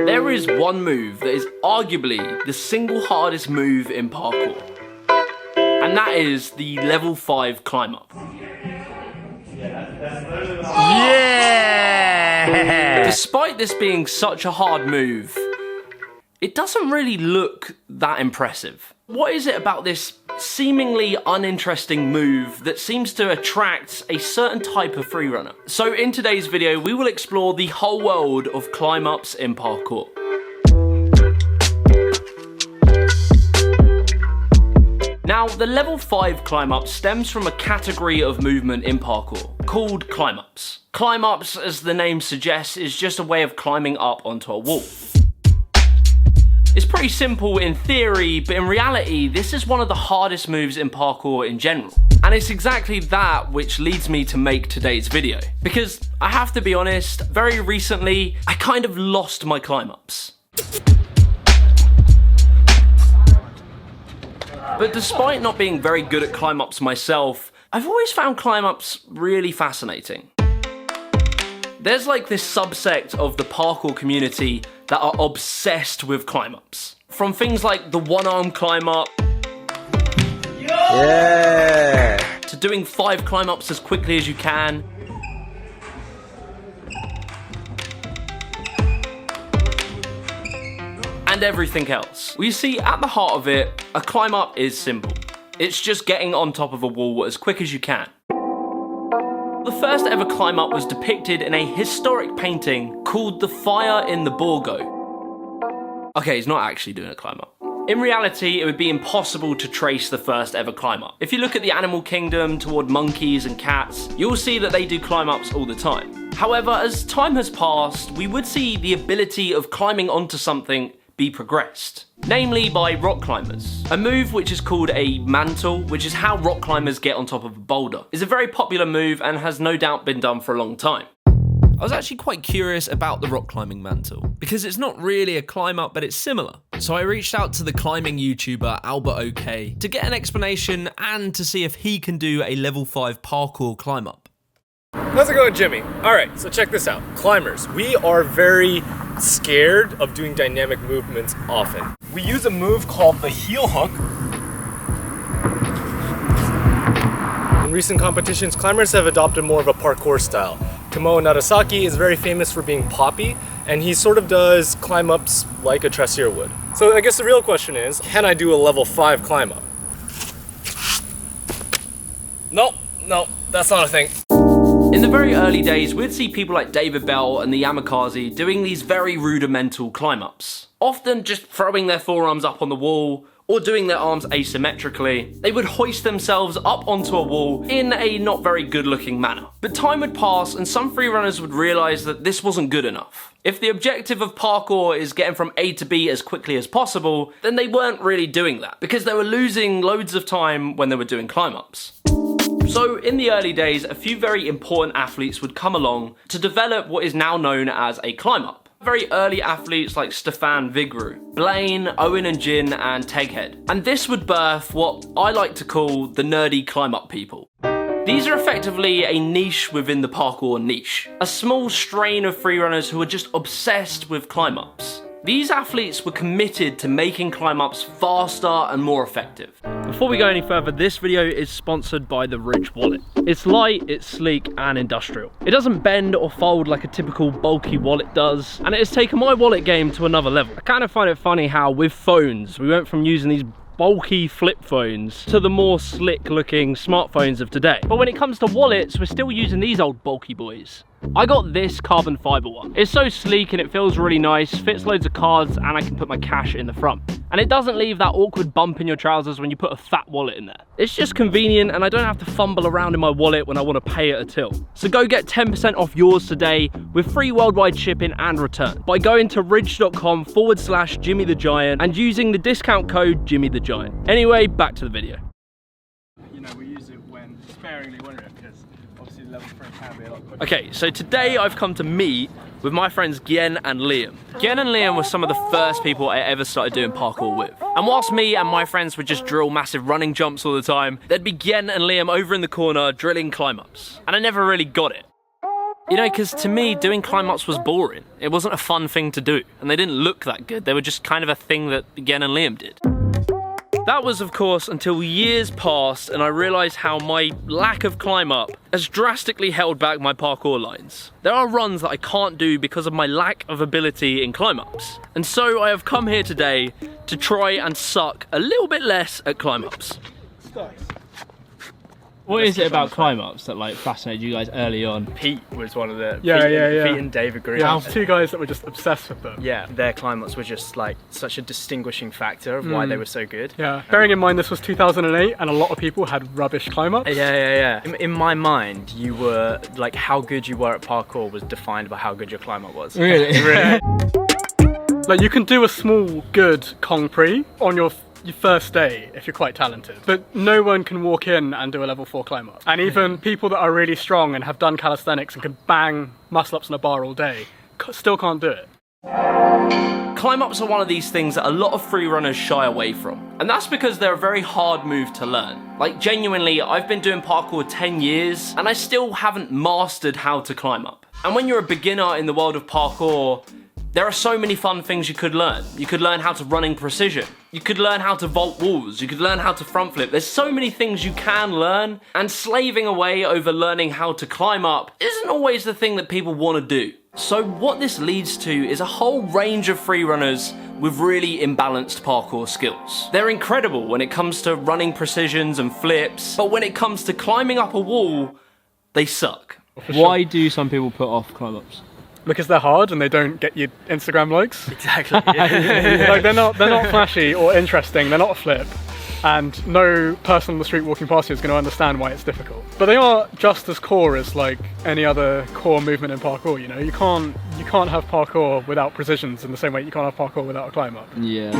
There is one move that is arguably the single hardest move in parkour, and that is the level 5 climb up. Yeah! Despite this being such a hard move, it doesn't really look that impressive. What is it about this seemingly uninteresting move that seems to attract a certain type of freerunner? So in today's video, we will explore the whole world of climb ups in parkour. Now, the level 5 climb up stems from a category of movement in parkour called climb ups. Climb ups, as the name suggests, is just a way of climbing up onto a wall. It's pretty simple in theory, but in reality, this is one of the hardest moves in parkour in general. And it's exactly that which leads me to make today's video. Because I have to be honest, very recently, I kind of lost my climb ups. But despite not being very good at climb ups myself, I've always found climb ups really fascinating. There's like this subsect of the parkour community that are obsessed with climb ups. From things like the one-arm climb up, Yeah! to doing 5 climb ups as quickly as you can, and everything else. Well, you see, at the heart of it, a climb up is simple. It's just getting on top of a wall as quick as you can. The first ever climb up was depicted in a historic painting called The Fire in the Borgo. Okay, he's not actually doing a climb up. In reality, it would be impossible to trace the first ever climb up. If you look at the animal kingdom toward monkeys and cats, you'll see that they do climb ups all the time. However, as time has passed, we would see the ability of climbing onto something be progressed, namely by rock climbers. A move which is called a mantle, which is how rock climbers get on top of a boulder, is a very popular move and has no doubt been done for a long time. I was actually quite curious about the rock climbing mantle, because it's not really a climb up, but it's similar. So I reached out to the climbing YouTuber Albert OK to get an explanation and to see if he can do a level 5 parkour climb up. How's it going, Jimmy? Alright, so check this out. Climbers, we are very scared of doing dynamic movements often. We use a move called the heel hook. In recent competitions, climbers have adopted more of a parkour style. Tomoe Nagasaki is very famous for being poppy, and he sort of does climb ups like a tressier would. So I guess the real question is, can I do a level 5 climb up? Nope, that's not a thing. In the very early days, we'd see people like David Bell and the Yamakaze doing these very rudimental climb ups, often just throwing their forearms up on the wall or doing their arms asymmetrically. They would hoist themselves up onto a wall in a not very good looking manner. But time would pass and some freerunners would realise that this wasn't good enough. If the objective of parkour is getting from A to B as quickly as possible, then they weren't really doing that because they were losing loads of time when they were doing climb ups. So in the early days, a few very important athletes would come along to develop what is now known as a climb up. Very early athletes like Stefan Vigru, Blaine, Owen and Jin, and Teghead. And this would birth what I like to call the nerdy climb up people. These are effectively a niche within the parkour niche. A small strain of freerunners who are just obsessed with climb ups. These athletes were committed to making climb ups faster and more effective. Before we go any further, this video is sponsored by the Ridge wallet. It's light, it's sleek and industrial. It doesn't bend or fold like a typical bulky wallet does, and it has taken my wallet game to another level. I kind of find it funny how with phones, we went from using these bulky flip phones to the more slick looking smartphones of today. But when it comes to wallets, we're still using these old bulky boys. I got this carbon fiber one. It's so sleek and it feels really nice, fits loads of cards, and I can put my cash in the front. And it doesn't leave that awkward bump in your trousers when you put a fat wallet in there. It's just convenient and I don't have to fumble around in my wallet when I want to pay at a till. So go get 10% off yours today with free worldwide shipping and return by going to ridge.com/Jimmy the Giant and using the discount code Jimmy the Giant. Anyway, back to the video. You know, we use it when sparingly, won't it? Because obviously level 3 can be a lot quicker. Okay, so today I've come to meet with my friends Gien and Liam. Gien and Liam were some of the first people I ever started doing parkour with. And whilst me and my friends would just drill massive running jumps all the time, there'd be Gien and Liam over in the corner drilling climb ups. And I never really got it. You know, because to me, doing climb-ups was boring. It wasn't a fun thing to do, and they didn't look that good. They were just kind of a thing that Gen and Liam did. That was, of course, until years passed and I realised how my lack of climb-up has drastically held back my parkour lines. There are runs that I can't do because of my lack of ability in climb-ups. And so I have come here today to try and suck a little bit less at climb-ups. What is it about climb-ups that like fascinated you guys early on? Pete was one of the Yeah. Pete and Dave agreed. Yeah, two guys that were just obsessed with them. Yeah, their climb-ups were just like such a distinguishing factor of why they were so good. Yeah. Bearing in mind this was 2008 and a lot of people had rubbish climb-ups. Yeah. In my mind, you were like how good you were at parkour was defined by how good your climb-up was. Really? Like you can do a small, good Kong Pre on your first day if you're quite talented, but no one can walk in and do a level 4 climb up. And even people that are really strong and have done calisthenics and can bang muscle ups on a bar all day still can't do it. Climb-ups are one of these things that a lot of free runners shy away from. And that's because they're a very hard move to learn. Like genuinely, I've been doing parkour 10 years and I still haven't mastered how to climb up. And when you're a beginner in the world of parkour, there are so many fun things you could learn. You could learn how to run in precision. You could learn how to vault walls. You could learn how to front flip. There's so many things you can learn, and slaving away over learning how to climb up isn't always the thing that people want to do. So what this leads to is a whole range of free runners with really imbalanced parkour skills. They're incredible when it comes to running precisions and flips, but when it comes to climbing up a wall, they suck. Why do some people put off climb-ups? Because they're hard and they don't get you Instagram likes. Exactly. Like they're not flashy or interesting, they're not a flip. And no person on the street walking past you is going to understand why it's difficult. But they are just as core as like any other core movement in parkour, you know? You can't have parkour without precisions in the same way you can't have parkour without a climb up. Yeah.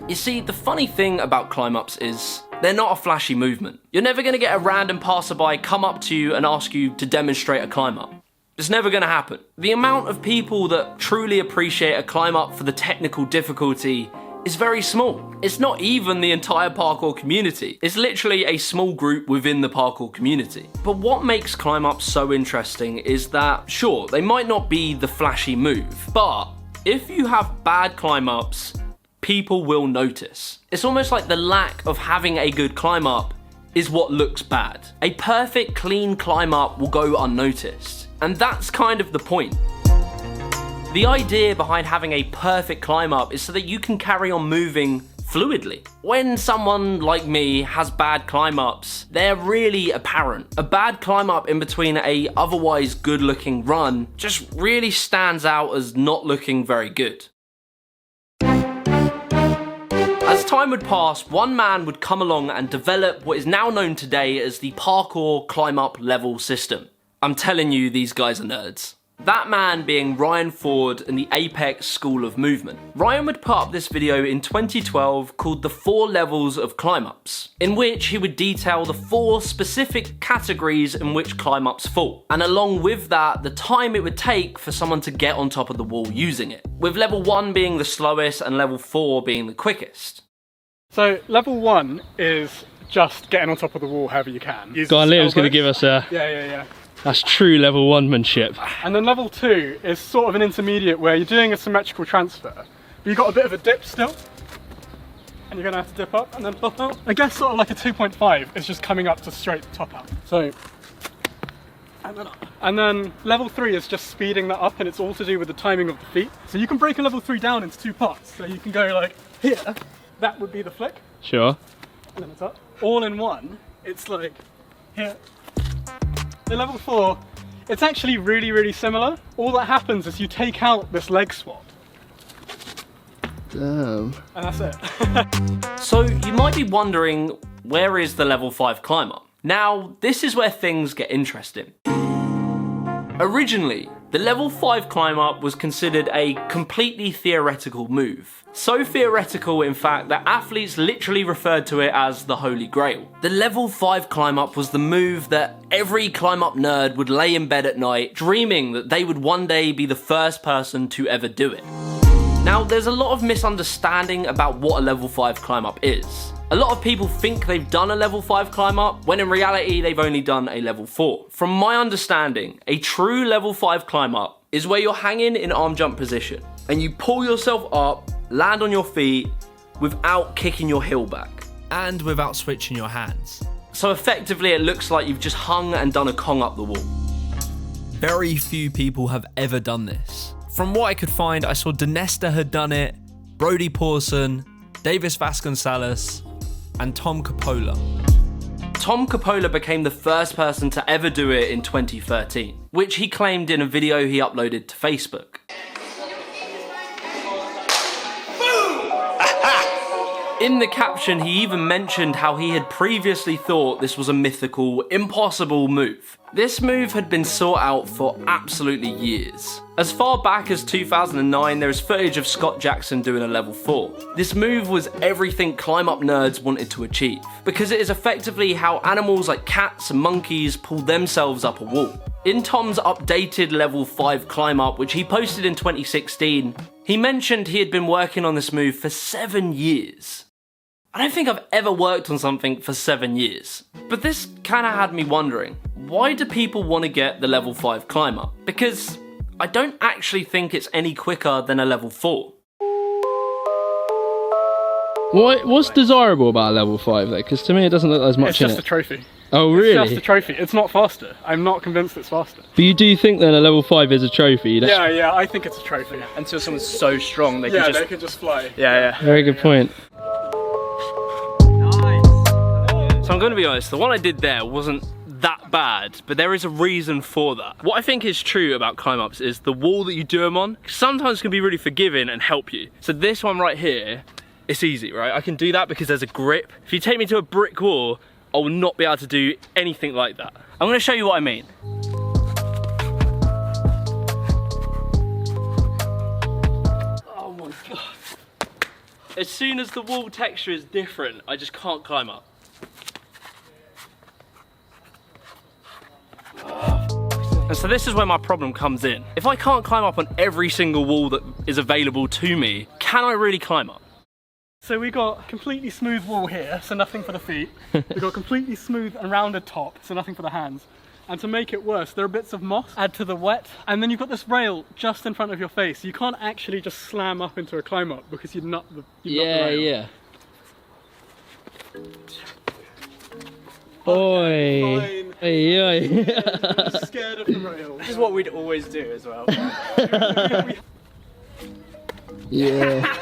You see, the funny thing about climb-ups is they're not a flashy movement. You're never going to get a random passerby come up to you and ask you to demonstrate a climb-up. It's never going to happen. The amount of people that truly appreciate a climb-up for the technical difficulty is very small. It's not even the entire parkour community. It's literally a small group within the parkour community. But what makes climb-ups so interesting is that, sure, they might not be the flashy move, but if you have bad climb-ups, people will notice. It's almost like the lack of having a good climb-up is what looks bad. A perfect, clean climb-up will go unnoticed. And that's kind of the point. The idea behind having a perfect climb up is so that you can carry on moving fluidly. When someone like me has bad climb ups, they're really apparent. A bad climb up in between a otherwise good looking run just really stands out as not looking very good. As time would pass, one man would come along and develop what is now known today as the parkour climb up level system. I'm telling you, these guys are nerds. That man being Ryan Ford and the Apex School of Movement. Ryan would put up this video in 2012 called The 4 Levels of Climb-Ups, in which he would detail the 4 specific categories in which climb-ups fall, and along with that, the time it would take for someone to get on top of the wall using it, with level 1 being the slowest and level 4 being the quickest. So level 1 is just getting on top of the wall however you can. Go on, Liam's going to give us a... Yeah. That's true level 1-manship. And then level 2 is sort of an intermediate where you're doing a symmetrical transfer, but you've got a bit of a dip still, and you're going to have to dip up and then pop out. I guess sort of like a 2.5 is just coming up to straight top out. So, and then up. And then level 3 is just speeding that up, and it's all to do with the timing of the feet. So you can break a level 3 down into 2 parts. So you can go like here, that would be the flick, Sure. and then it's up. All in one, it's like here. The level 4, it's actually really similar. All that happens is you take out this leg swap. Damn. And that's it. So you might be wondering, where is the level 5 climb up? Now, this is where things get interesting. Originally, the level 5 climb up was considered a completely theoretical move. So theoretical, in fact, that athletes literally referred to it as the Holy Grail. The level 5 climb up was the move that every climb up nerd would lay in bed at night, dreaming that they would one day be the first person to ever do it. Now, there's a lot of misunderstanding about what a level 5 climb up is. A lot of people think they've done a level 5 climb up, when in reality they've only done a level 4. From my understanding, a true level 5 climb up is where you're hanging in arm jump position, and you pull yourself up, land on your feet, without kicking your heel back. And without switching your hands. So effectively it looks like you've just hung and done a Kong up the wall. Very few people have ever done this. From what I could find, I saw Dinesta had done it, Brody Pawson, Davis Vasconcelos, and Tom Coppola. Tom Coppola became the first person to ever do it in 2013, which he claimed in a video he uploaded to Facebook. In the caption, he even mentioned how he had previously thought this was a mythical, impossible move. This move had been sought out for absolutely years. As far back as 2009, there is footage of Scott Jackson doing a level 4. This move was everything climb up nerds wanted to achieve, because it is effectively how animals like cats and monkeys pull themselves up a wall. In Tom's updated level 5 climb up, which he posted in 2016, he mentioned he had been working on this move for 7 years. I don't think I've ever worked on something for 7 years. But this kind of had me wondering, why do people want to get the level 5 climb up? Because I don't actually think it's any quicker than a level 4. What's desirable about a level 5 though? Because to me it doesn't look as much It's in just it. a trophy. Oh really? It's just a trophy. It's not faster. I'm not convinced it's faster. But you do think that a level 5 is a trophy? Yeah, I think it's a trophy. Until someone's so strong, they Yeah, can just. they can just fly. Yeah. Very good point. So I'm going to be honest, the one I did there wasn't that bad, but there is a reason for that. What I think is true about climb ups is the wall that you do them on sometimes can be really forgiving and help you. So this one right here, it's easy, right? I can do that because there's a grip. If you take me to a brick wall, I will not be able to do anything like that. I'm going to show you what I mean. Oh my god. As soon as the wall texture is different, I just can't climb up. And so this is where my problem comes in. If I can't climb up on every single wall that is available to me, can I really climb up? So we got completely smooth wall here, so nothing for the feet. We got completely smooth and rounded top, so nothing for the hands. And to make it worse, there are bits of moss add to the wet, and then you've got this rail just in front of your face. You can't actually just slam up into a climb up because you'd nut the rail. Yeah. Oi. Fine. Hey. I'm scared of the rail. This is what we'd always do as well. Yeah.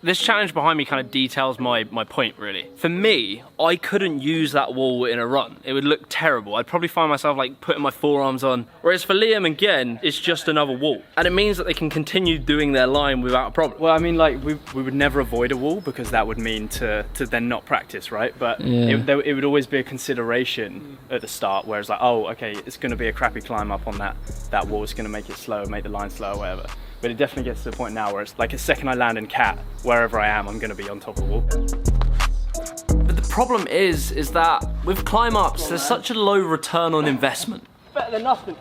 This challenge behind me kind of details my point really. For me, I couldn't use that wall in a run. It would look terrible. I'd probably find myself like putting my forearms on. Whereas for Liam and Gen, it's just another wall. And it means that they can continue doing their line without a problem. Well, I mean, like we would never avoid a wall because that would mean to then not practice, right? But it would always be a consideration at the start, where it's like, oh, okay, it's going to be a crappy climb up on that wall. It's going to make it slow, make the line slow, whatever. But it definitely gets to the point now where it's like a second I land in cat, wherever I am, I'm going to be on top of the wall. But the problem is that with climb ups, there's such a low return on investment. Better than nothing.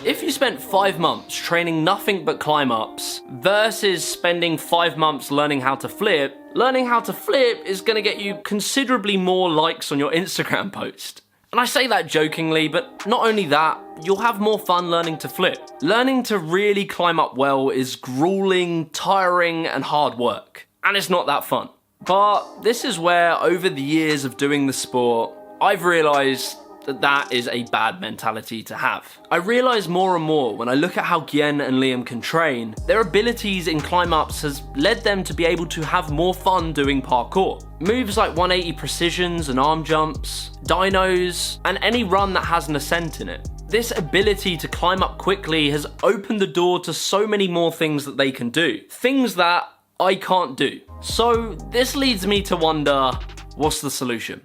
If you spent 5 months training nothing but climb ups versus spending 5 months learning how to flip is going to get you considerably more likes on your Instagram post. And I say that jokingly, but not only that, you'll have more fun learning to flip. Learning to really climb up well is grueling, tiring, and hard work. And it's not that fun. But this is where, over the years of doing the sport, I've realised that is a bad mentality to have. I realise more and more when I look at how Gien and Liam can train, their abilities in climb ups has led them to be able to have more fun doing parkour. Moves like 180 precisions and arm jumps, dynos, and any run that has an ascent in it. This ability to climb up quickly has opened the door to so many more things that they can do. Things that I can't do. So this leads me to wonder, what's the solution?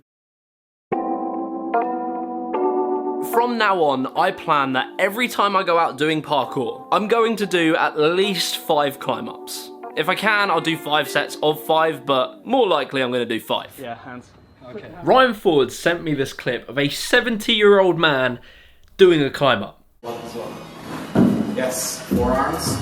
From now on, I plan that every time I go out doing parkour, I'm going to do at least 5 climb ups. If I can, I'll do 5 sets of 5, but more likely I'm going to do 5. Yeah, hands. Okay. Ryan Ford sent me this clip of a 70-year-old man doing a climb up. Yes, forearms.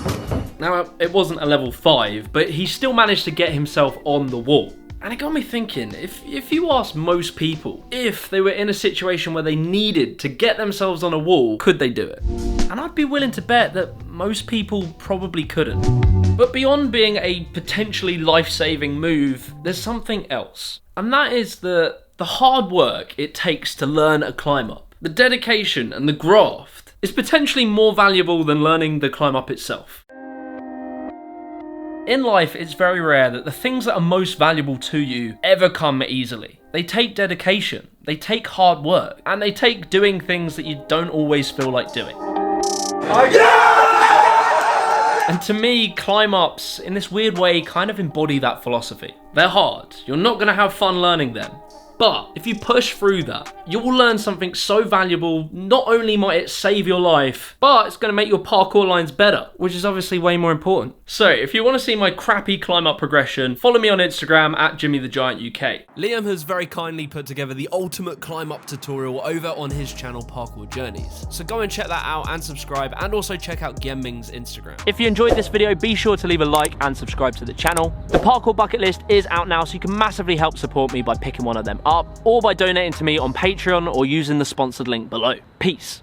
Now, it wasn't a level 5, but he still managed to get himself on the wall. And it got me thinking, if you ask most people if they were in a situation where they needed to get themselves on a wall, could they do it? And I'd be willing to bet that most people probably couldn't. But beyond being a potentially life-saving move, there's something else. And that is the hard work it takes to learn a climb up. The dedication and the graft is potentially more valuable than learning the climb up itself. In life, it's very rare that the things that are most valuable to you ever come easily. They take dedication, they take hard work, and they take doing things that you don't always feel like doing. And to me, climb ups, in this weird way, kind of embody that philosophy. They're hard, you're not going to have fun learning them. But if you push through that, you will learn something so valuable. Not only might it save your life, but it's going to make your parkour lines better, which is obviously way more important. So if you want to see my crappy climb up progression, follow me on Instagram at JimmyTheGiantUK. Liam has very kindly put together the ultimate climb up tutorial over on his channel Parkour Journeys. So go and check that out and subscribe, and also check out Gyemming's Instagram. If you enjoyed this video, be sure to leave a like and subscribe to the channel. The parkour bucket list is out now, so you can massively help support me by picking one of them up, or by donating to me on Patreon or using the sponsored link below. Peace.